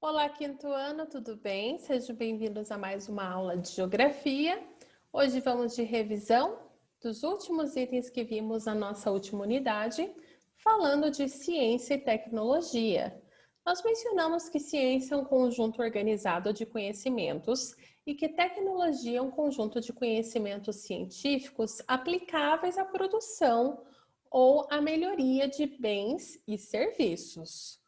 Olá, quinto ano, tudo bem? Sejam bem-vindos a mais uma aula de Geografia. Hoje vamos de revisão dos últimos itens que vimos na nossa última unidade, falando de ciência e tecnologia. Nós mencionamos que ciência é um conjunto organizado de conhecimentos e que tecnologia é um conjunto de conhecimentos científicos aplicáveis à produção ou à melhoria de bens e serviços.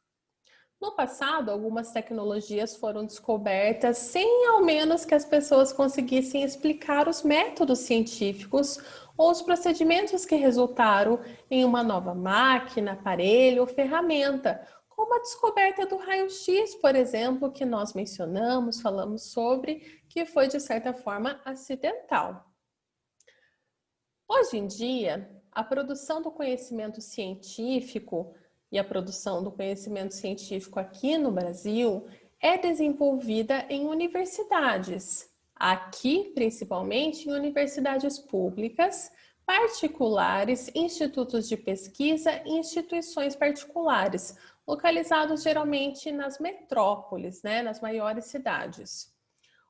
No passado, algumas tecnologias foram descobertas sem ao menos que as pessoas conseguissem explicar os métodos científicos ou os procedimentos que resultaram em uma nova máquina, aparelho ou ferramenta, como a descoberta do raio-x, por exemplo, que nós mencionamos, falamos sobre, que foi de certa forma acidental. Hoje em dia, a produção do conhecimento científico e a produção do conhecimento científico aqui no Brasil é desenvolvida em universidades, aqui principalmente em universidades públicas, particulares, institutos de pesquisa e instituições particulares, localizados geralmente nas metrópoles, nas maiores cidades.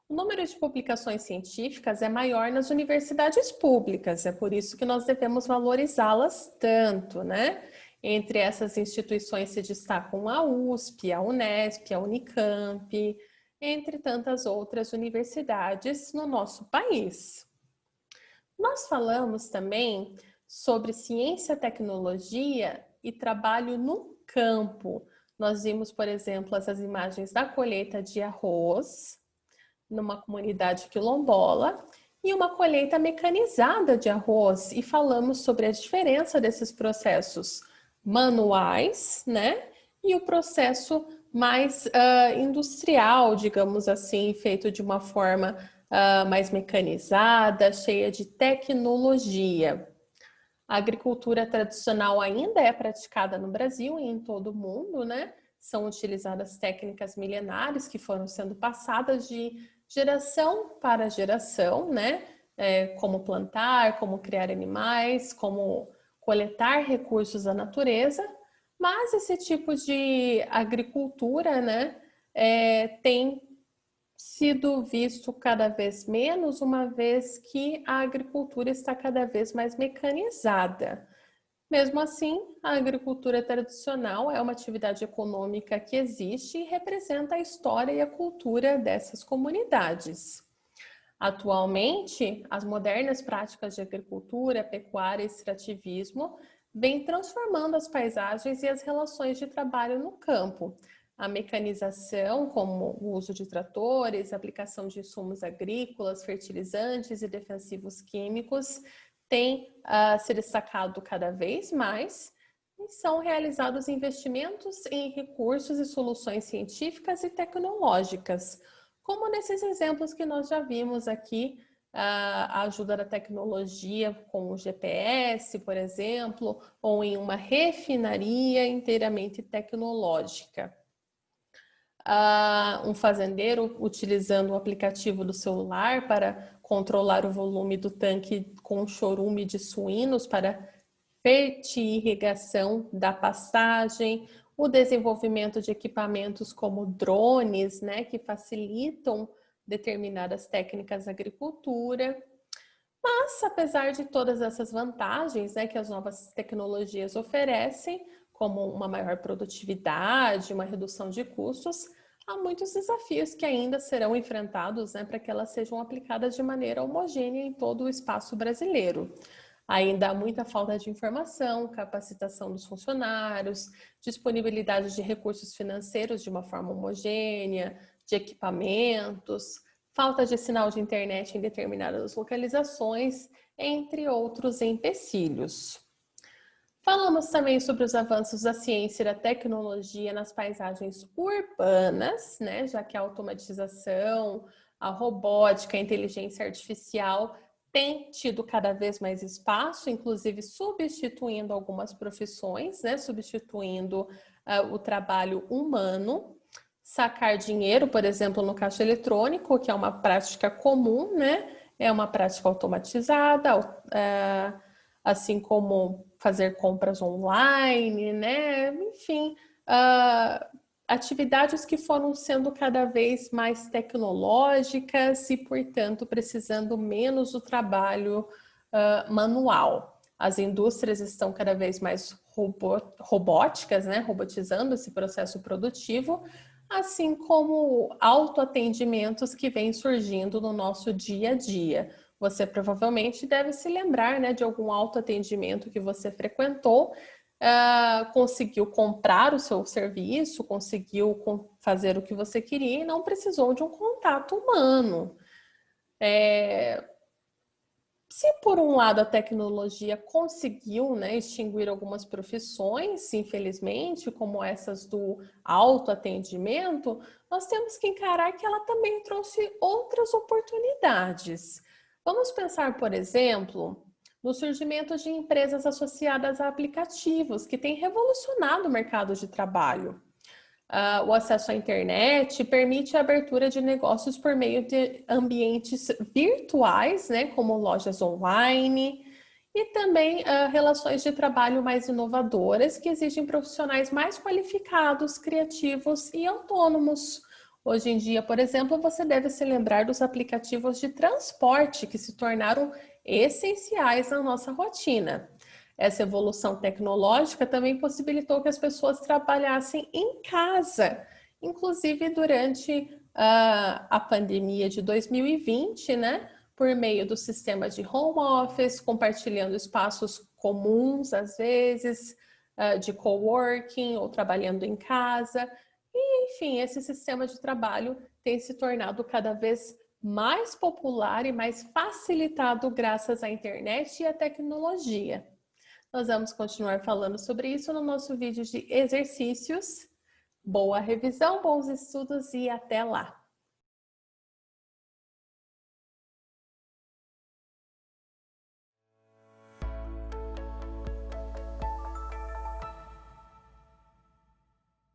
O número de publicações científicas é maior nas universidades públicas, é por isso que nós devemos valorizá-las tanto, Entre essas instituições se destacam a USP, a Unesp, a Unicamp, entre tantas outras universidades no nosso país. Nós falamos também sobre ciência, tecnologia e trabalho no campo. Nós vimos, por exemplo, essas imagens da colheita de arroz numa comunidade quilombola e uma colheita mecanizada de arroz, e falamos sobre a diferença desses processos manuais, e o processo mais industrial, digamos assim, feito de uma forma mais mecanizada, cheia de tecnologia. A agricultura tradicional ainda é praticada no Brasil e em todo o mundo, São utilizadas técnicas milenares que foram sendo passadas de geração para geração, como plantar, como criar animais, como coletar recursos da natureza, mas esse tipo de agricultura, tem sido visto cada vez menos, uma vez que a agricultura está cada vez mais mecanizada. Mesmo assim, a agricultura tradicional é uma atividade econômica que existe e representa a história e a cultura dessas comunidades. Atualmente, as modernas práticas de agricultura, pecuária e extrativismo vêm transformando as paisagens e as relações de trabalho no campo. A mecanização, como o uso de tratores, a aplicação de insumos agrícolas, fertilizantes e defensivos químicos, tem se destacado cada vez mais e são realizados investimentos em recursos e soluções científicas e tecnológicas, como nesses exemplos que nós já vimos aqui, a ajuda da tecnologia com o GPS, por exemplo, ou em uma refinaria inteiramente tecnológica. Um fazendeiro utilizando o aplicativo do celular para controlar o volume do tanque com chorume de suínos para fertirrigação da pastagem, o desenvolvimento de equipamentos como drones, que facilitam determinadas técnicas da agricultura. Mas, apesar de todas essas vantagens, que as novas tecnologias oferecem, como uma maior produtividade, uma redução de custos, há muitos desafios que ainda serão enfrentados, para que elas sejam aplicadas de maneira homogênea em todo o espaço brasileiro. Ainda há muita falta de informação, capacitação dos funcionários, disponibilidade de recursos financeiros de uma forma homogênea, de equipamentos, falta de sinal de internet em determinadas localizações, entre outros empecilhos. Falamos também sobre os avanços da ciência e da tecnologia nas paisagens urbanas, já que a automatização, a robótica, a inteligência artificial tem tido cada vez mais espaço, inclusive substituindo algumas profissões, substituindo o trabalho humano. Sacar dinheiro, por exemplo, no caixa eletrônico, que é uma prática comum, É uma prática automatizada, assim como fazer compras online, Enfim, atividades que foram sendo cada vez mais tecnológicas e, portanto, precisando menos do trabalho manual. As indústrias estão cada vez mais robóticas, né? Robotizando esse processo produtivo, assim como autoatendimentos que vêm surgindo no nosso dia a dia. Você provavelmente deve se lembrar, né, de algum autoatendimento que você frequentou, conseguiu comprar o seu serviço, conseguiu fazer o que você queria e não precisou de um contato humano. Se por um lado a tecnologia conseguiu, né, extinguir algumas profissões, infelizmente, como essas do autoatendimento, nós temos que encarar que ela também trouxe outras oportunidades. Vamos pensar, por exemplo, no surgimento de empresas associadas a aplicativos, que têm revolucionado o mercado de trabalho. O acesso à internet permite a abertura de negócios por meio de ambientes virtuais, né, como lojas online, e também relações de trabalho mais inovadoras, que exigem profissionais mais qualificados, criativos e autônomos. Hoje em dia, por exemplo, você deve se lembrar dos aplicativos de transporte que se tornaram essenciais na nossa rotina. Essa evolução tecnológica também possibilitou que as pessoas trabalhassem em casa, inclusive durante a pandemia de 2020, né? Por meio do sistema de home office, compartilhando espaços comuns, às vezes, de coworking ou trabalhando em casa. E, enfim, esse sistema de trabalho tem se tornado cada vez mais popular e mais facilitado graças à internet e à tecnologia. Nós vamos continuar falando sobre isso no nosso vídeo de exercícios. Boa revisão, bons estudos e até lá!